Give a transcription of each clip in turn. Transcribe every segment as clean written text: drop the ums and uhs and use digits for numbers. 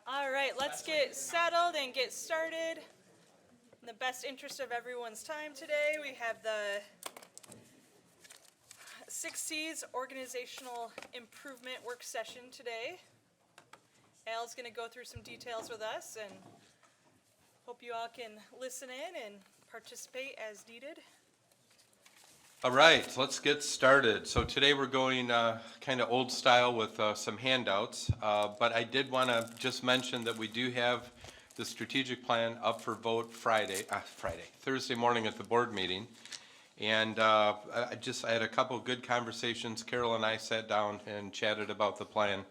All right, let's get settled and get started. In the best interest of everyone's time today, we have the 6C's Organizational Improvement Work Session today. Al's going to go through some details with us, and hope you all can listen in and participate as needed. All right, let's get started. So today we're going kind of old style with some handouts, but I did want to just mention that we do have the strategic plan up for vote Thursday morning at the board meeting. And I had a couple of good conversations. Carol and I sat down and chatted about the plan.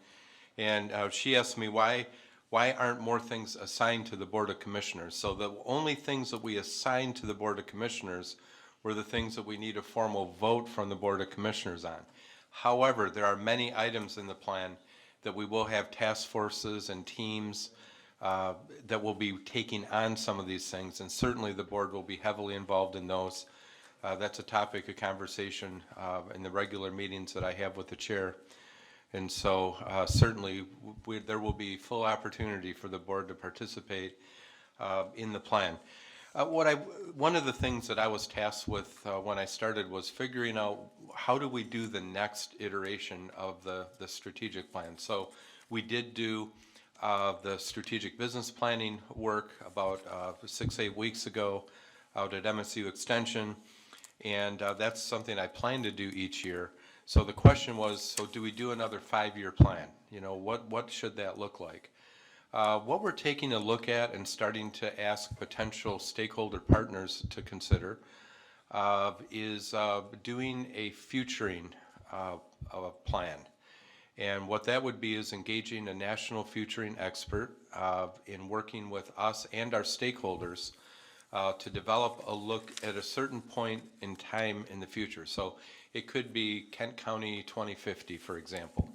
And she asked me why aren't more things assigned to the Board of Commissioners? So the only things that we assigned to the Board of Commissioners were the things that we need a formal vote from the Board of Commissioners on. However, there are many items in the plan that we will have task forces and teams that will be taking on some of these things, and certainly the board will be heavily involved in those. That's a topic of conversation in the regular meetings that I have with the chair. And so certainly there will be full opportunity for the board to participate in the plan. One of the things that I was tasked with when I started was figuring out how do we do the next iteration of the strategic plan. So we did do the strategic business planning work about 6-8 weeks ago out at MSU Extension, and that's something I plan to do each year. So the question was, so do we do another 5-year plan? You know, what should that look like? What we're taking a look at and starting to ask potential stakeholder partners to consider is doing a futuring plan. And what that would be is engaging a national futuring expert in working with us and our stakeholders to develop a look at a certain point in time in the future. So it could be Kent County 2050, for example.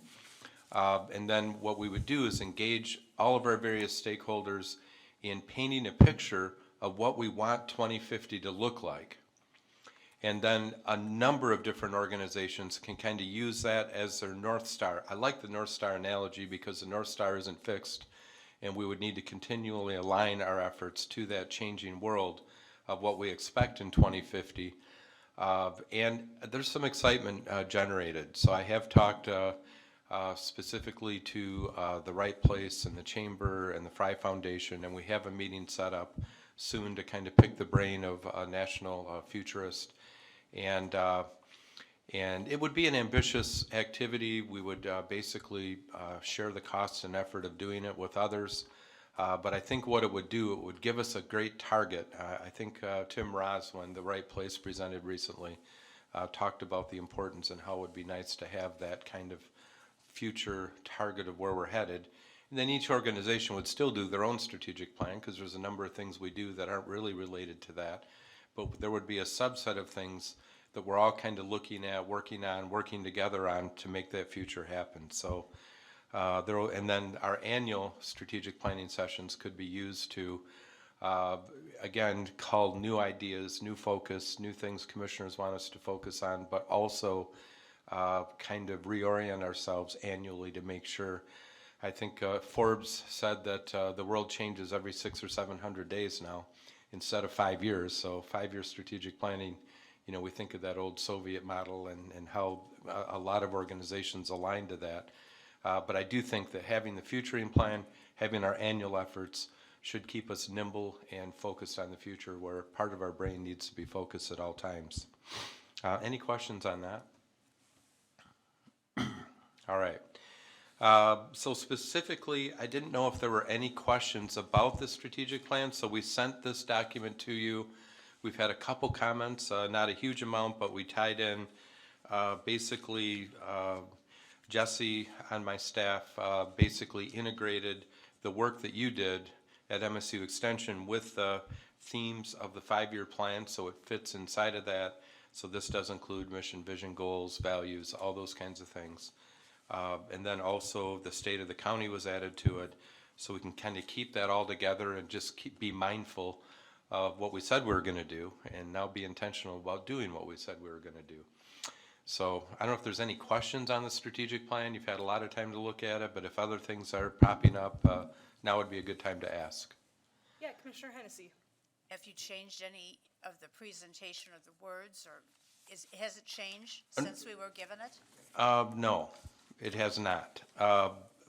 And then what we would do is engage all of our various stakeholders in painting a picture of what we want 2050 to look like. And then a number of different organizations can kind of use that as their North Star. I like the North Star analogy because the North Star isn't fixed, and we would need to continually align our efforts to that changing world of what we expect in 2050. And there's some excitement generated. So I have talked specifically to the Right Place and the Chamber and the Fry Foundation, and we have a meeting set up soon to kind of pick the brain of a national futurist. And it would be an ambitious activity. We would basically share the costs and effort of doing it with others. But I think what it would do, it would give us a great target. I think Tim Ross, when the Right Place presented recently, talked about the importance and how it would be nice to have that kind of future target of where we're headed. And then each organization would still do their own strategic plan because there's a number of things we do that aren't really related to that. But there would be a subset of things that we're all kind of looking at, working on, working together on to make that future happen. So and then our annual strategic planning sessions could be used to, again, call new ideas, new focus, new things commissioners want us to focus on, but also kind of reorient ourselves annually to make sure. I think Forbes said that the world changes every 600 or 700 days now instead of 5 years. So 5-year strategic planning, you know, we think of that old Soviet model and how a lot of organizations align to that. But I do think that having the futuring plan, having our annual efforts should keep us nimble and focused on the future where part of our brain needs to be focused at all times. Any questions on that? All right. So specifically, I didn't know if there were any questions about the strategic plan, so we sent this document to you. We've had a couple comments, not a huge amount, but we tied in basically Jesse on my staff basically integrated the work that you did at MSU Extension with the themes of the 5-year plan, so it fits inside of that. So this does include mission, vision, goals, values, all those kinds of things. And then also the state of the county was added to it, so we can kind of keep that all together and just be mindful of what we said we were going to do and now be intentional about doing what we said we were going to do. So I don't know if there's any questions on the strategic plan. You've had a lot of time to look at it, but if other things are popping up, now would be a good time to ask. Yeah, Commissioner Hennessy. Have you changed any of the presentation of the words, or has it changed since we were given it? No, it has not.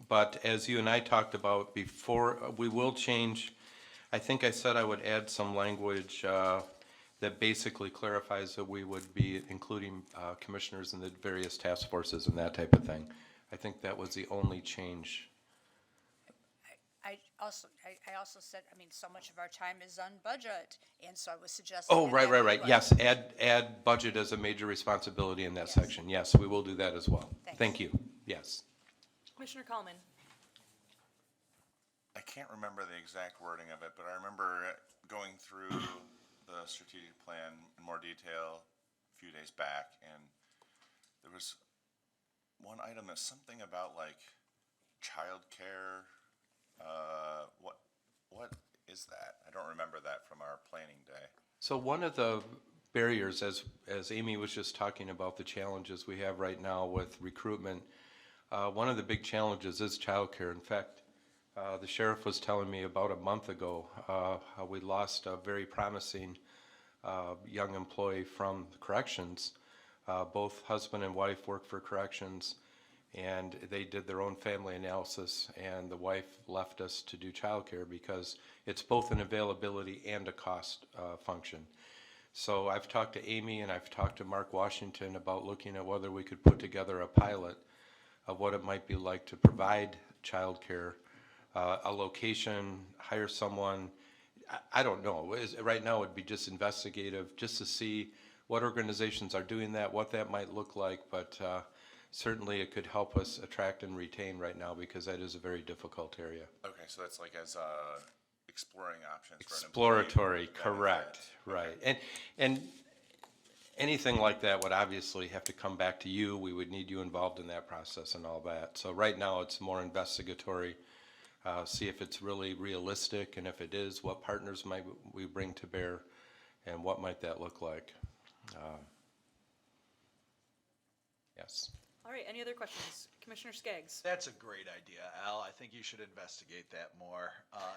But as you and I talked about before, we will change, I think I said I would add some language that basically clarifies that we would be including commissioners in the various task forces and that type of thing. I think that was the only change. I also said, I mean, so much of our time is on budget, and so I was suggesting. Oh, that right. everyone- Yes, add budget as a major responsibility in that Yes. section. Yes, we will do that as well. Thanks. Thank you. Yes. Commissioner Coleman. I can't remember the exact wording of it, but I remember going through the strategic plan in more detail a few days back, and there was one item that's something about like childcare. What is that? I don't remember that from our planning day. So one of the barriers, as Amy was just talking about the challenges we have right now with recruitment, one of the big challenges is childcare. In fact, the sheriff was telling me about a month ago how we lost a very promising young employee from corrections. Both husband and wife work for corrections, and they did their own family analysis, and the wife left us to do childcare because it's both an availability and a cost function. So I've talked to Amy and I've talked to Mark Washington about looking at whether we could put together a pilot of what it might be like to provide childcare, a location, hire someone. I don't know. Right now it would be just investigative, just to see what organizations are doing that, what that might look like, but certainly it could help us attract and retain right now because that is a very difficult area. Okay, so that's like as exploring options for an Exploratory, employee correct, benefit. right. And anything like that would obviously have to come back to you. We would need you involved in that process and all that. So right now it's more investigatory, see if it's really realistic, and if it is, what partners might we bring to bear, and what might that look like. Yes. All right, any other questions? Commissioner Skaggs. That's a great idea, Al. I think you should investigate that more.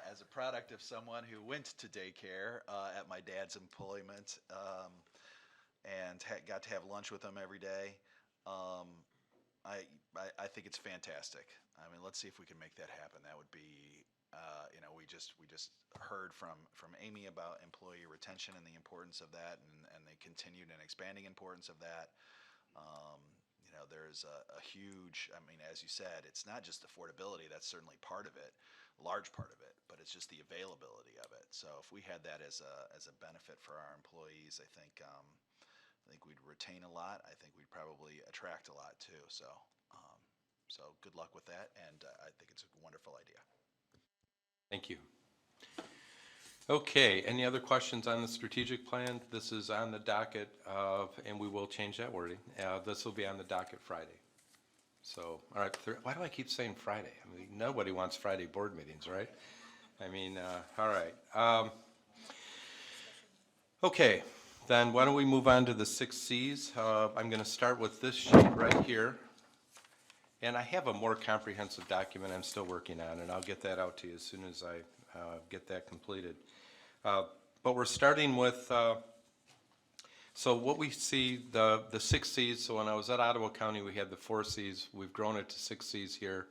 As a product of someone who went to daycare at my dad's employment and got to have lunch with him every day, I think it's fantastic. I mean, let's see if we can make that happen. That would be, we just heard from Amy about employee retention and the importance of that, and the continued and expanding importance of that. There's a huge, I mean, as you said, it's not just affordability, that's certainly part of it, a large part of it, but it's just the availability of it. So if we had that as a benefit for our employees, I think we'd retain a lot. I think we'd probably attract a lot too. So good luck with that, and I think it's a wonderful idea. Thank you. Okay, any other questions on the strategic plan? This is on the docket and we will change that wording. This will be on the docket Friday. So, all right, why do I keep saying Friday? I mean, nobody wants Friday board meetings, right? I mean, all right. Okay, then why don't we move on to the 6 Cs? I'm going to start with this sheet right here. And I have a more comprehensive document I'm still working on, and I'll get that out to you as soon as I get that completed. But we're starting with, so what we see, the 6 Cs, so when I was at Ottawa County, we had the 4 Cs, we've grown it to 6 Cs here.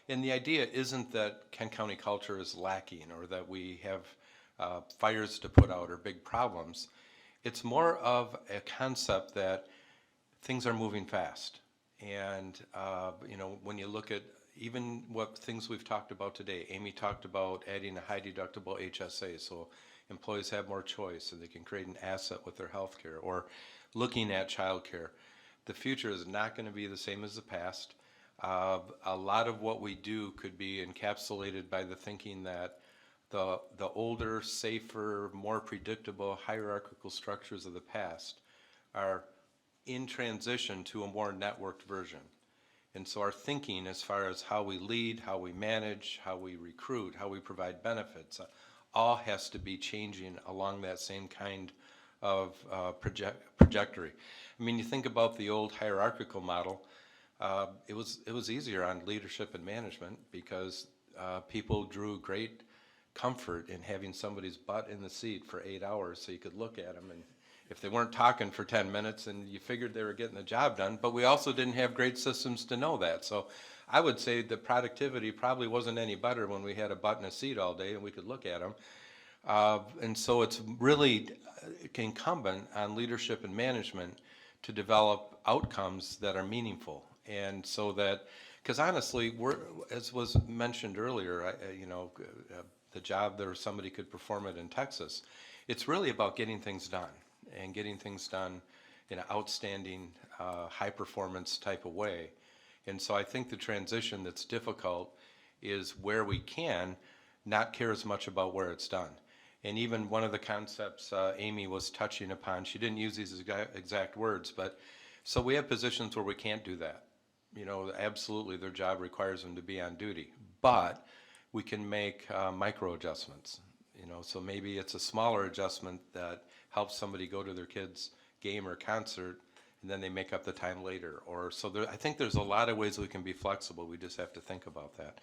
And the idea isn't that Kent County culture is lacking or that we have fires to put out or big problems. It's more of a concept that things are moving fast. And, when you look at even what things we've talked about today, Amy talked about adding a high deductible HSA so employees have more choice and they can create an asset with their health care, or looking at childcare. The future is not going to be the same as the past. A lot of what we do could be encapsulated by the thinking that the older, safer, more predictable hierarchical structures of the past are in transition to a more networked version. And so our thinking as far as how we lead, how we manage, how we recruit, how we provide benefits, all has to be changing along that same kind of trajectory. I mean, you think about the old hierarchical model, it was easier on leadership and management because people drew great comfort in having somebody's butt in the seat for 8 hours so you could look at them, and if they weren't talking for 10 minutes and you figured they were getting the job done, but we also didn't have great systems to know that. So I would say the productivity probably wasn't any better when we had a butt in a seat all day and we could look at them. And so it's really incumbent on leadership and management to develop outcomes that are meaningful. And so that, because honestly, as was mentioned earlier, the job there somebody could perform it in Texas, it's really about getting things done and getting things done in an outstanding, high performance type of way. And so I think the transition that's difficult is where we can not care as much about where it's done. And even one of the concepts Amy was touching upon, she didn't use these exact words, but so we have positions where we can't do that. Absolutely their job requires them to be on duty, but we can make micro adjustments. So maybe it's a smaller adjustment that helps somebody go to their kid's game or concert, and then they make up the time later. I think there's a lot of ways we can be flexible. We just have to think about that.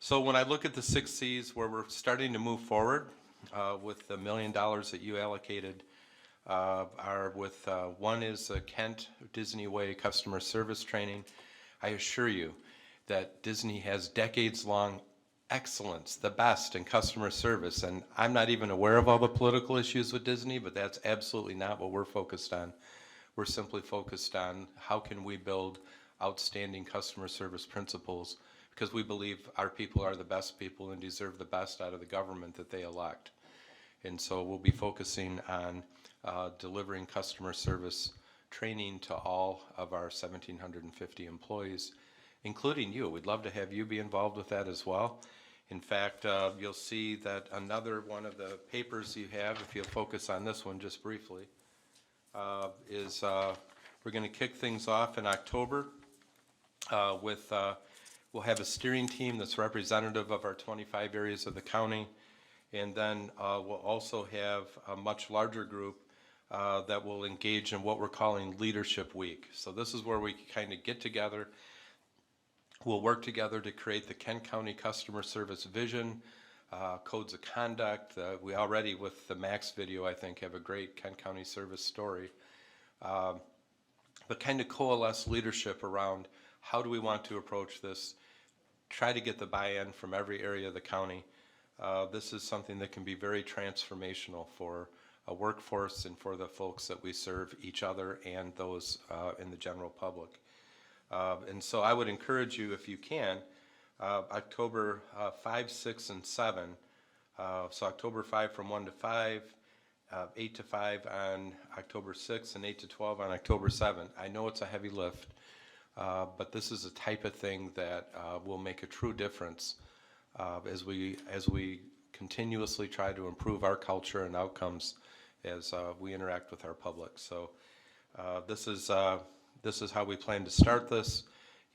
So when I look at the 6 C's where we're starting to move forward with the $1 million that you allocated, one is Kent Disney Way customer service training. I assure you that Disney has decades-long excellence, the best in customer service, and I'm not even aware of all the political issues with Disney, but that's absolutely not what we're focused on. We're simply focused on how can we build outstanding customer service principles, because we believe our people are the best people and deserve the best out of the government that they elect. And so we'll be focusing on delivering customer service training to all of our 1,750 employees, including you. We'd love to have you be involved with that as well. In fact, you'll see that another one of the papers you have, if you'll focus on this one just briefly, is we're going to kick things off in October with, we'll have a steering team that's representative of our 25 areas of the county, and then we'll also have a much larger group that will engage in what we're calling Leadership Week. So this is where we kind of get together. We'll work together to create the Kent County Customer Service Vision, codes of conduct. We already, with the Max video, I think, have a great Kent County service story. But kind of coalesce leadership around how do we want to approach this, try to get the buy-in from every area of the county. This is something that can be very transformational for a workforce and for the folks that we serve, each other and those in the general public. And so I would encourage you, if you can, October 5, 6, and 7. So October 5 from 1 to 5, 8 to 5 on October 6, and 8 to 12 on October 7. I know it's a heavy lift, but this is a type of thing that will make a true difference as we continuously try to improve our culture and outcomes as we interact with our public. So this is how we plan to start this.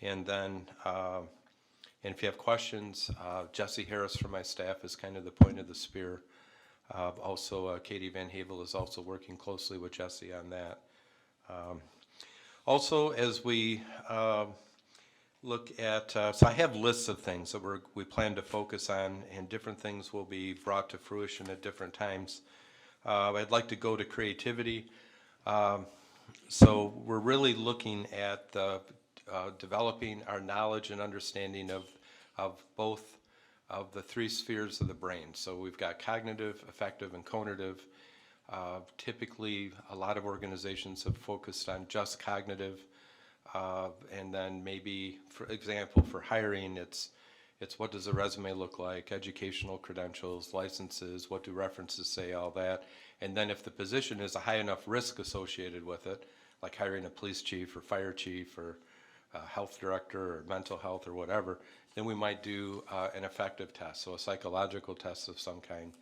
And then, and if you have questions, Jesse Harris from my staff is kind of the point of the spear. Also, Katie Van Havel is also working closely with Jesse on that. Also, as we look at, so I have lists of things that we plan to focus on, and different things will be brought to fruition at different times. I'd like to go to creativity. So we're really looking at developing our knowledge and understanding of both of the 3 spheres of the brain. So we've got cognitive, affective, and conative. Typically, a lot of organizations have focused on just cognitive, and then maybe, for example, for hiring, it's what does a resume look like, educational credentials, licenses, what do references say, all that. And then if the position is a high enough risk associated with it, like hiring a police chief or fire chief or a health director or mental health or whatever, then we might do an affective test, so a psychological test of some kind.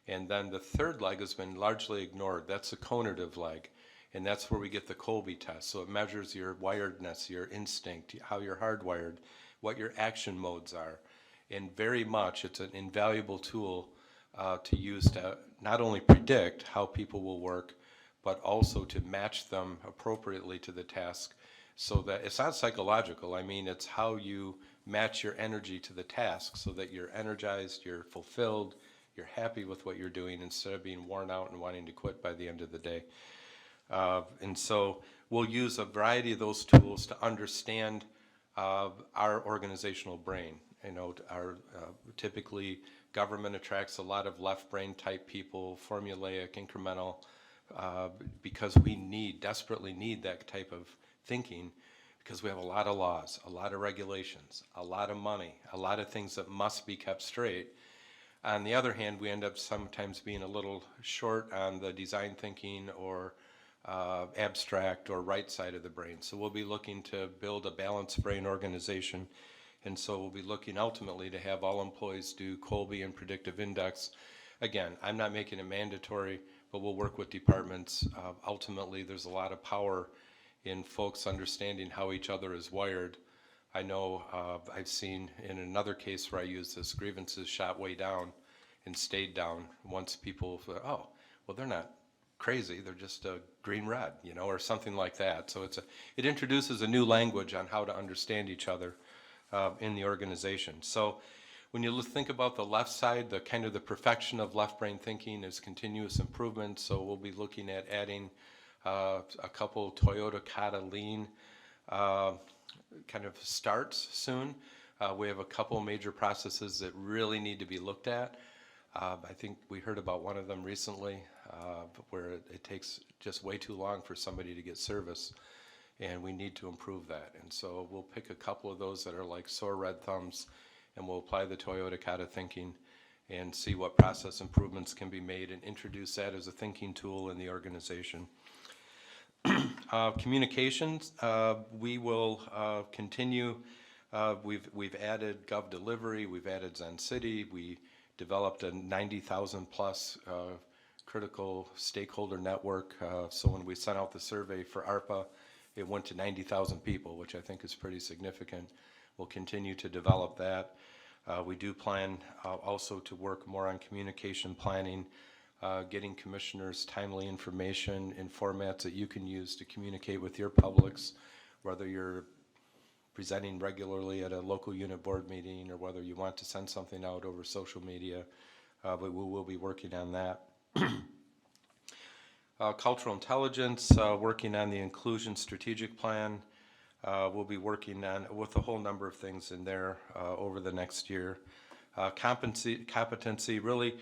And then the third leg has been largely ignored. That's the conative leg, and that's where we get the Colby Test. So it measures your wiredness, your instinct, how you're hardwired, what your action modes are. And very much it's an invaluable tool to use to not only predict how people will work, but also to match them appropriately to the task, so that it's not psychological. I mean, it's how you match your energy to the task so that you're energized, you're fulfilled, you're happy with what you're doing instead of being worn out and wanting to quit by the end of the day. And so we'll use a variety of those tools to understand our organizational brain. You know, typically government attracts a lot of left brain type people, formulaic, incremental, because we desperately need that type of thinking, because we have a lot of laws, a lot of regulations, a lot of money, a lot of things that must be kept straight. On the other hand, we end up sometimes being a little short on the design thinking or abstract or right side of the brain. So we'll be looking to build a balanced brain organization. And so we'll be looking ultimately to have all employees do Colby and predictive index. Again, I'm not making it mandatory, but we'll work with departments. Ultimately, there's a lot of power in folks understanding how each other is wired. I know I've seen in another case where I used this, grievances shot way down and stayed down once people thought, oh, well, they're not crazy, they're just a green-red, you know, or something like that. So it introduces a new language on how to understand each other in the organization. So when you think about the left side, the kind of the perfection of left brain thinking is continuous improvement. So we'll be looking at adding a couple Toyota Kata Lean kind of starts soon. We have a couple major processes that really need to be looked at. I think we heard about one of them recently where it takes just way too long for somebody to get service, and we need to improve that. And so we'll pick a couple of those that are like sore red thumbs, and we'll apply the Toyota Kata thinking and see what process improvements can be made and introduce that as a thinking tool in the organization. Communications, we will continue. We've added Gov Delivery, we've added Zen City, we developed a 90,000 plus critical stakeholder network. So when we sent out the survey for ARPA, it went to 90,000 people, which I think is pretty significant. We'll continue to develop that. We do plan also to work more on communication planning, getting commissioners timely information in formats that you can use to communicate with your publics, whether you're presenting regularly at a local unit board meeting or whether you want to send something out over social media, but we will be working on that. Cultural intelligence, working on the inclusion strategic plan. We'll be working on with a whole number of things in there over the next year. Competency, really,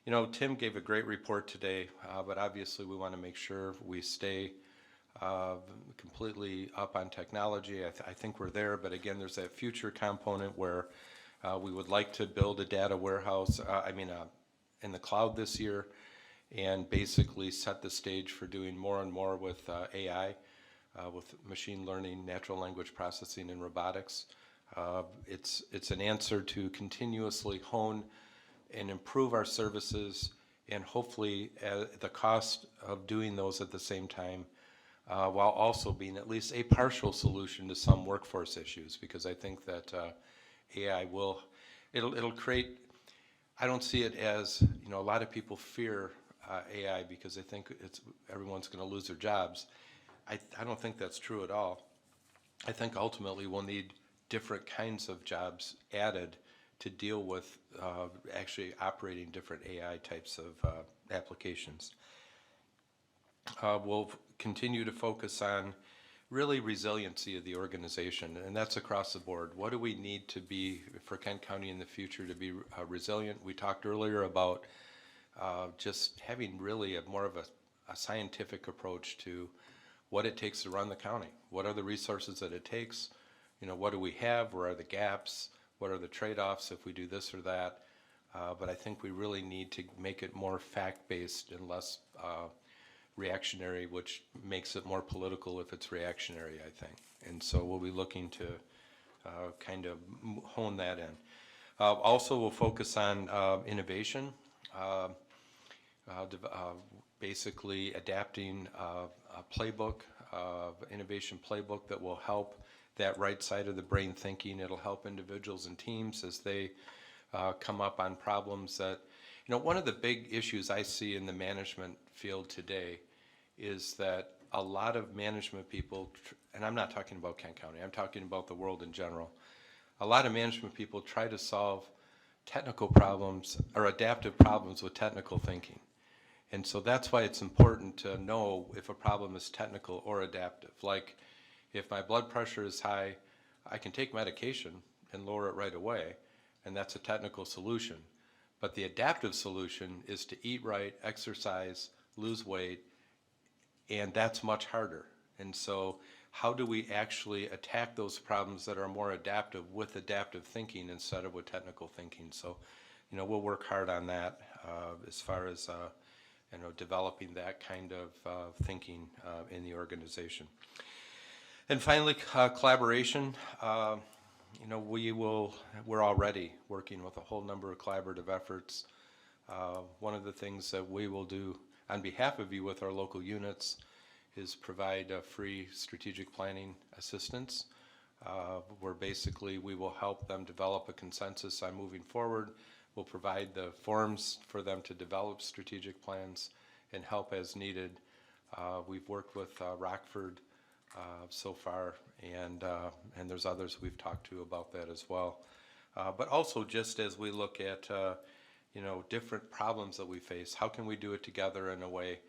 you know, Tim gave a great report today, but obviously we want to make sure we stay completely up on technology. I think we're there, but again, there's that future component where we would like to build a data warehouse, in the cloud this year, and basically set the stage for doing more and more with AI, with machine learning, natural language processing, and robotics. It's an answer to continuously hone and improve our services, and hopefully at the cost of doing those at the same time, while also being at least a partial solution to some workforce issues, because I think that AI it'll create, I don't see it as, you know, a lot of people fear AI because they think everyone's going to lose their jobs. I don't think that's true at all. I think ultimately we'll need different kinds of jobs added to deal with actually operating different AI types of applications. We'll continue to focus on really resiliency of the organization, and that's across the board. What do we need to be for Kent County in the future to be resilient? We talked earlier about just having really more of a scientific approach to what it takes to run the county. What are the resources that it takes? You know, what do we have? Where are the gaps? What are the trade-offs if we do this or that? But I think we really need to make it more fact-based and less reactionary, which makes it more political if it's reactionary, I think. And so we'll be looking to kind of hone that in. Also, we'll focus on innovation, basically adapting a playbook, innovation playbook that will help that right side of the brain thinking. It'll help individuals and teams as they come up on problems that, you know, one of the big issues I see in the management field today is that a lot of management people, and I'm not talking about Kent County, I'm talking about the world in general, a lot of management people try to solve technical problems or adaptive problems with technical thinking. And so that's why it's important to know if a problem is technical or adaptive. Like, if my blood pressure is high, I can take medication and lower it right away, and that's a technical solution. But the adaptive solution is to eat right, exercise, lose weight, and that's much harder. And so how do we actually attack those problems that are more adaptive with adaptive thinking instead of with technical thinking? So, we'll work hard on that as far as, developing that kind of thinking in the organization. And finally, collaboration. We're already working with a whole number of collaborative efforts. One of the things that we will do on behalf of you with our local units is provide free strategic planning assistance, where basically we will help them develop a consensus on moving forward. We'll provide the forms for them to develop strategic plans and help as needed. We've worked with Rockford so far, and there's others we've talked to about that as well. But also, just as we look at different problems that we face, how can we do it together in a way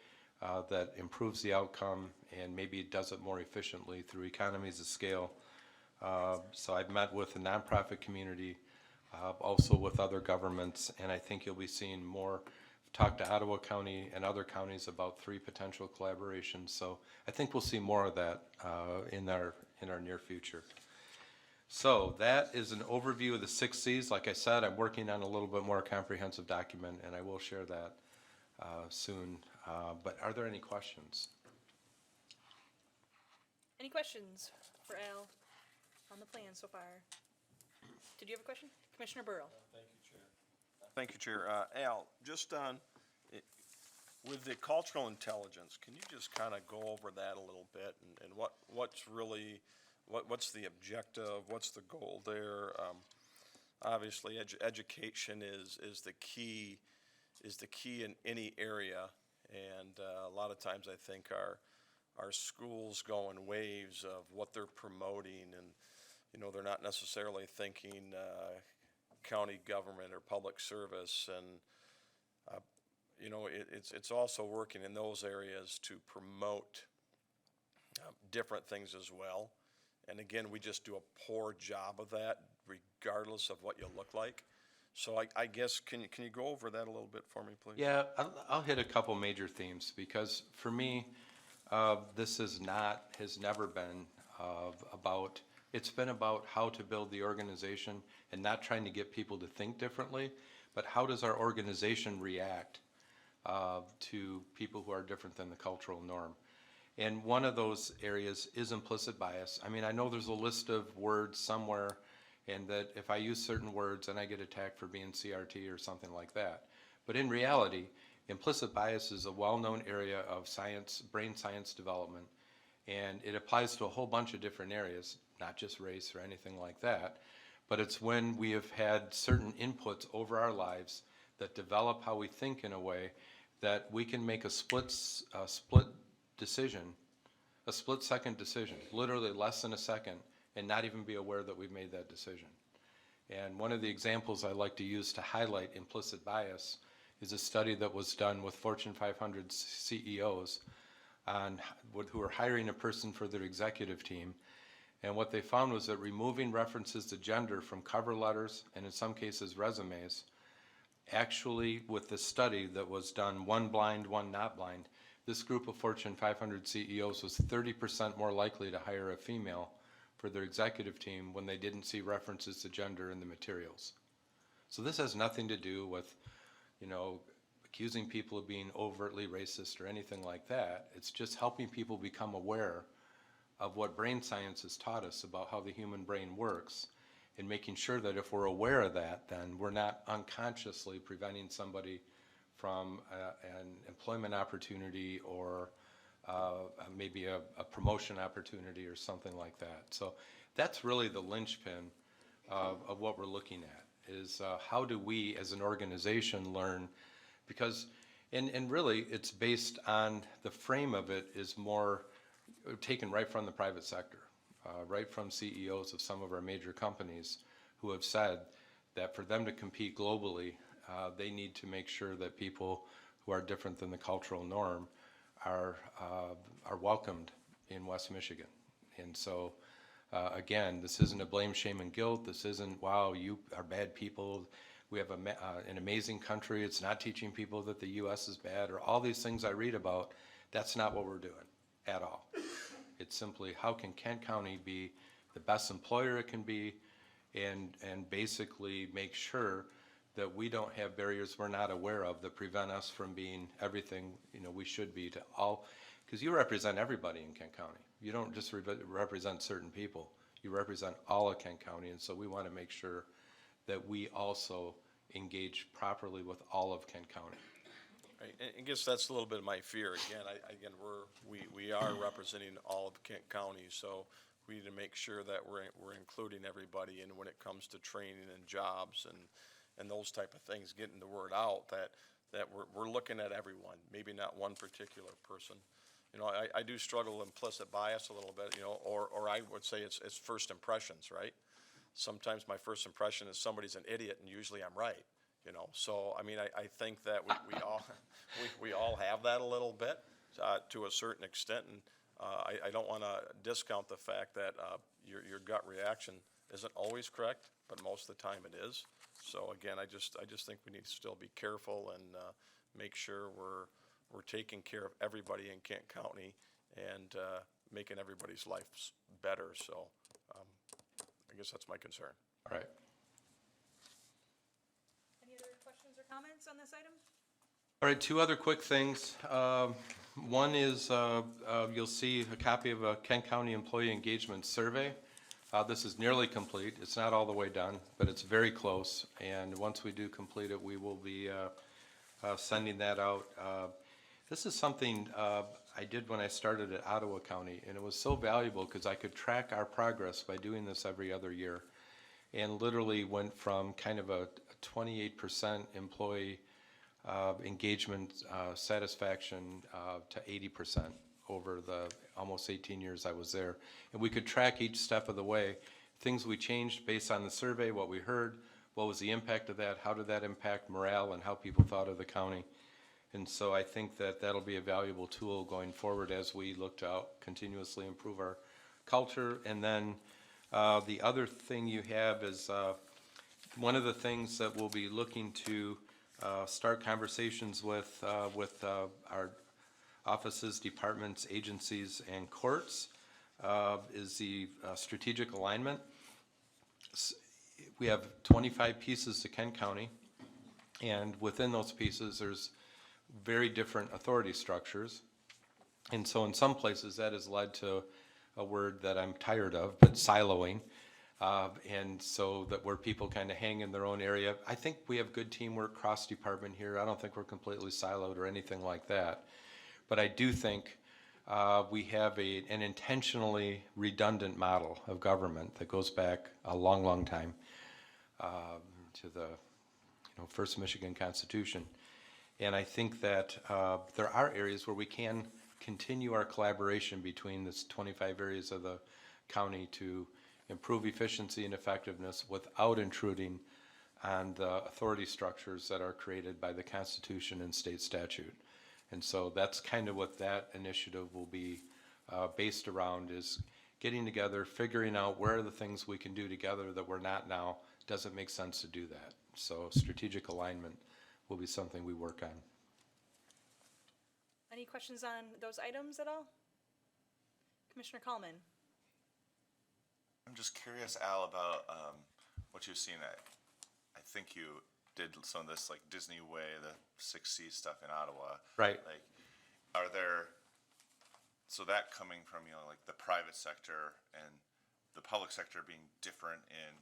that improves the outcome and maybe does it more efficiently through economies of scale? So I've met with the nonprofit community, also with other governments, and I think you'll be seeing more. Talk to Ottawa County and other counties about 3 potential collaborations. So I think we'll see more of that in our near future. So that is an overview of the 6 C's. Like I said, I'm working on a little bit more comprehensive document, and I will share that soon. But are there any questions? Any questions for Al on the plan so far? Did you have a question? Commissioner Burrow. Thank you, Chair. Al, just on, with the cultural intelligence, can you just kind of go over that a little bit and what's really, what's the objective, what's the goal there? Obviously, education is the key in any area, and a lot of times I think our schools go in waves of what they're promoting, and they're not necessarily thinking county government or public service, and it's also working in those areas to promote different things as well. And again, we just do a poor job of that, regardless of what you look like. So I guess, can you go over that a little bit for me, please? Yeah, I'll hit a couple major themes, because for me, this has never been about. It's been about how to build the organization and not trying to get people to think differently, but how does our organization react to people who are different than the cultural norm. And one of those areas is implicit bias. I mean, I know there's a list of words somewhere, and that if I use certain words, then I get attacked for being CRT or something like that. But in reality, implicit bias is a well-known area of science, brain science development, and it applies to a whole bunch of different areas, not just race or anything like that, but it's when we have had certain inputs over our lives that develop how we think in a way that we can make a split decision, a split-second decision, literally less than a second, and not even be aware that we've made that decision. And one of the examples I like to use to highlight implicit bias is a study that was done with Fortune 500 CEOs who were hiring a person for their executive team. And what they found was that removing references to gender from cover letters, and in some cases resumes, actually with the study that was done, one blind, one not blind, this group of Fortune 500 CEOs was 30% more likely to hire a female for their executive team when they didn't see references to gender in the materials. So this has nothing to do with, accusing people of being overtly racist or anything like that. It's just helping people become aware of what brain science has taught us about how the human brain works, and making sure that if we're aware of that, then we're not unconsciously preventing somebody from an employment opportunity or maybe a promotion opportunity or something like that. So that's really the linchpin of what we're looking at, is how do we as an organization learn, because, and really it's based on, the frame of it is more taken right from the private sector, right from CEOs of some of our major companies, who have said that for them to compete globally, they need to make sure that people who are different than the cultural norm are welcomed in West Michigan. And so, again, this isn't a blame, shame, and guilt. This isn't, wow, you are bad people. We have an amazing country. It's not teaching people that the U.S. is bad, or all these things I read about. That's not what we're doing at all. It's simply, how can Kent County be the best employer it can be, and basically make sure that we don't have barriers we're not aware of that prevent us from being everything, we should be to all, because you represent everybody in Kent County. You don't just represent certain people. You represent all of Kent County, and so we want to make sure that we also engage properly with all of Kent County. Right, and I guess that's a little bit of my fear. Again, we are representing all of Kent County, so we need to make sure that we're including everybody, and when it comes to training and jobs and those type of things, getting the word out that we're looking at everyone, maybe not one particular person. I do struggle with implicit bias a little bit, or I would say it's first impressions, right? Sometimes my first impression is somebody's an idiot, and usually I'm right. So I think that we all have that a little bit to a certain extent, and I don't want to discount the fact that your gut reaction isn't always correct, but most of the time it is. So again, I just think we need to still be careful and make sure we're taking care of everybody in Kent County and making everybody's lives better. So I guess that's my concern. All right. Any other questions or comments on this item? All right, two other quick things. One is you'll see a copy of a Kent County Employee Engagement Survey. This is nearly complete. It's not all the way done, but it's very close. And once we do complete it, we will be sending that out. This is something I did when I started at Ottawa County, and it was so valuable because I could track our progress by doing this every other year, and literally went from kind of a 28% employee engagement satisfaction to 80% over the almost 18 years I was there. And we could track each step of the way, things we changed based on the survey, what we heard, what was the impact of that, how did that impact morale, and how people thought of the county. And so I think that that'll be a valuable tool going forward as we look to continuously improve our culture. And then the other thing you have is one of the things that we'll be looking to start conversations with our offices, departments, agencies, and courts is the strategic alignment. We have 25 pieces to Kent County, and within those pieces there's very different authority structures. And so in some places that has led to a word that I'm tired of, but siloing. And so that where people kind of hang in their own area. I think we have good teamwork cross-department here. I don't think we're completely siloed or anything like that. But I do think we have an intentionally redundant model of government that goes back a long, long time to the first Michigan Constitution. And I think that there are areas where we can continue our collaboration between the 25 areas of the county to improve efficiency and effectiveness without intruding on the authority structures that are created by the Constitution and state statute. And so that's kind of what that initiative will be based around, is getting together, figuring out where are the things we can do together that we're not now. Does it make sense to do that? So strategic alignment will be something we work on. Any questions on those items at all? Commissioner Kallman? I'm just curious, Al, about what you've seen. I think you did some of this like Disney Way, the 6C stuff in Ottawa. Right. Like, are there, so that coming from, like the private sector and the public sector being different in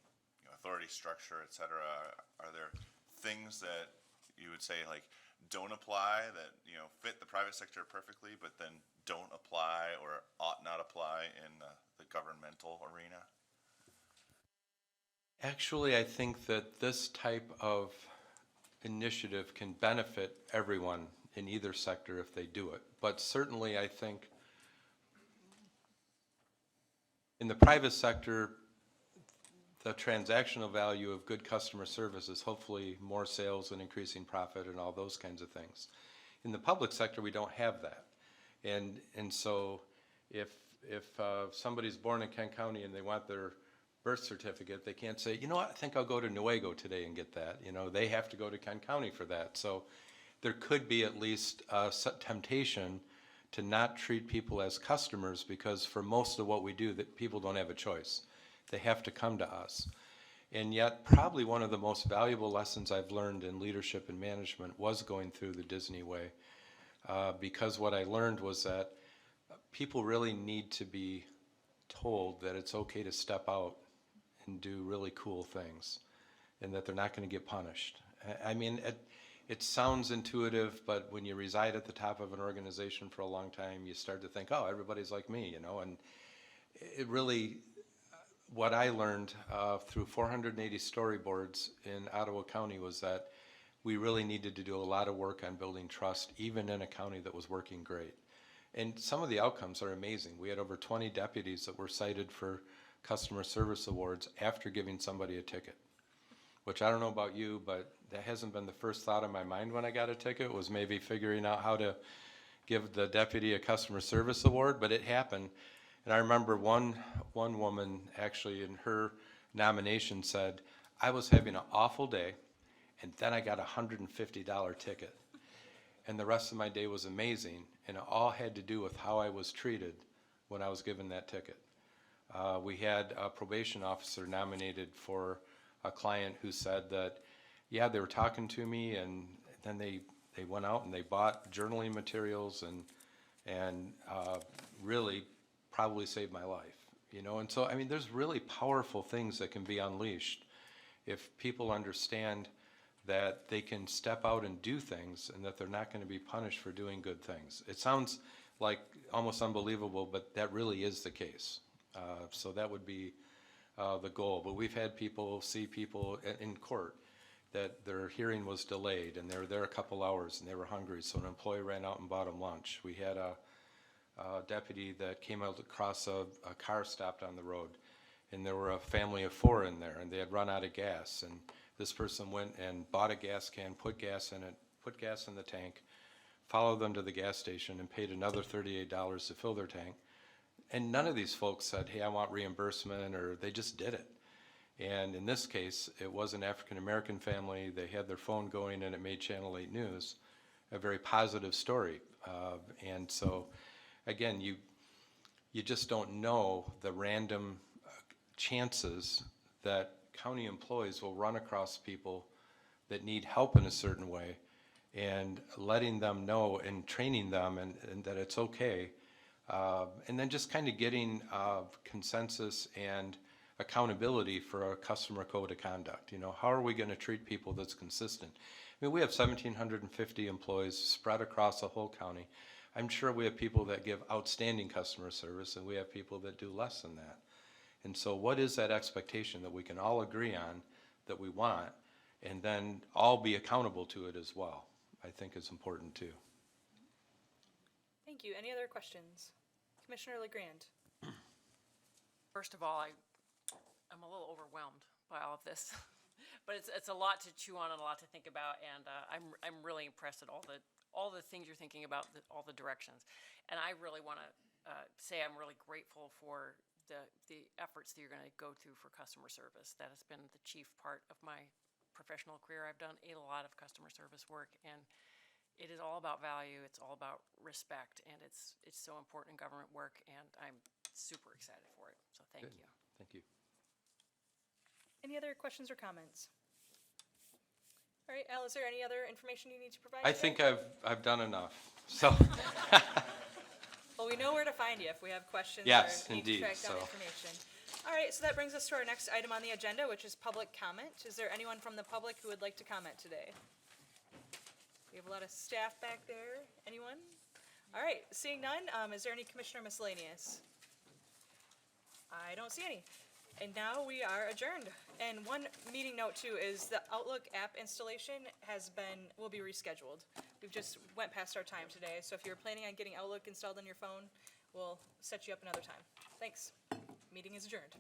authority structure, et cetera, are there things that you would say like don't apply that fit the private sector perfectly, but then don't apply or ought not apply in the governmental arena? Actually, I think that this type of initiative can benefit everyone in either sector if they do it. But certainly, I think in the private sector, the transactional value of good customer service is hopefully more sales and increasing profit and all those kinds of things. In the public sector, we don't have that. And so if somebody's born in Kent County and they want their birth certificate, they can't say, you know what, I think I'll go to Newaygo today and get that. You know, they have to go to Kent County for that. So there could be at least temptation to not treat people as customers, because for most of what we do, that people don't have a choice. They have to come to us. And yet, probably one of the most valuable lessons I've learned in leadership and management was going through the Disney way, because what I learned was that people really need to be told that it's okay to step out and do really cool things, and that they're not going to get punished. I mean, it sounds intuitive, but when you reside at the top of an organization for a long time, you start to think, oh, everybody's like me, you know. And it really, what I learned through 480 storyboards in Ottawa County was that we really needed to do a lot of work on building trust, even in a county that was working great. And some of the outcomes are amazing. We had over 20 deputies that were cited for customer service awards after giving somebody a ticket, which I don't know about you, but that hasn't been the first thought in my mind when I got a ticket, was maybe figuring out how to give the deputy a customer service award, but it happened. And I remember one woman actually in her nomination said, I was having an awful day, and then I got a $150 ticket. And the rest of my day was amazing, and it all had to do with how I was treated when I was given that ticket. We had a probation officer nominated for a client who said that, yeah, they were talking to me, and then they went out and they bought journaling materials and really probably saved my life, you know. And so, I mean, there's really powerful things that can be unleashed if people understand that they can step out and do things and that they're not going to be punished for doing good things. It sounds like almost unbelievable, but that really is the case. So that would be the goal. But we've had people see people in court that their hearing was delayed and they were there a couple hours and they were hungry, so an employee ran out and bought them lunch. We had a deputy that came out across a car stopped on the road, and there were a family of 4 in there, and they had run out of gas, and this person went and bought a gas can, put gas in it, put gas in the tank, followed them to the gas station and paid another $38 to fill their tank. And none of these folks said, hey, I want reimbursement, or they just did it. And in this case, it was an African-American family. They had their phone going and it made Channel 8 News, a very positive story. And so, again, you just don't know the random chances that county employees will run across people that need help in a certain way, and letting them know and training them and that it's okay. And then just kind of getting consensus and accountability for a customer code of conduct. You know, how are we going to treat people that's consistent? I mean, we have 1,750 employees spread across the whole county. I'm sure we have people that give outstanding customer service, and we have people that do less than that. And so what is that expectation that we can all agree on that we want, and then all be accountable to it as well, I think is important too. Thank you. Any other questions? Commissioner LeGrand. First of all, I'm a little overwhelmed by all of this, but it's a lot to chew on and a lot to think about, and I'm really impressed at all the things you're thinking about, all the directions. And I really want to say I'm really grateful for the efforts that you're going to go through for customer service. That has been the chief part of my professional career. I've done a lot of customer service work, and it is all about value. It's all about respect, and it's so important in government work, and I'm super excited for it. So thank you. Thank you. Any other questions or comments? All right, Al, is there any other information you need to provide? I today? think I've done enough. So Well, we know where to find you if we have questions Yes, or need indeed, to track down so. information. All right, so that brings us to our next item on the agenda, which is public comment. Is there anyone from the public who would like to comment today? We have a lot of staff back there. Anyone? All right, seeing none, is there any commissioner miscellaneous? I don't see any. And now we are adjourned. And one meeting note too is the Outlook app installation will be rescheduled. We've just went past our time today, so if you're planning on getting Outlook installed on your phone, we'll set you up another time. Thanks. Meeting is adjourned.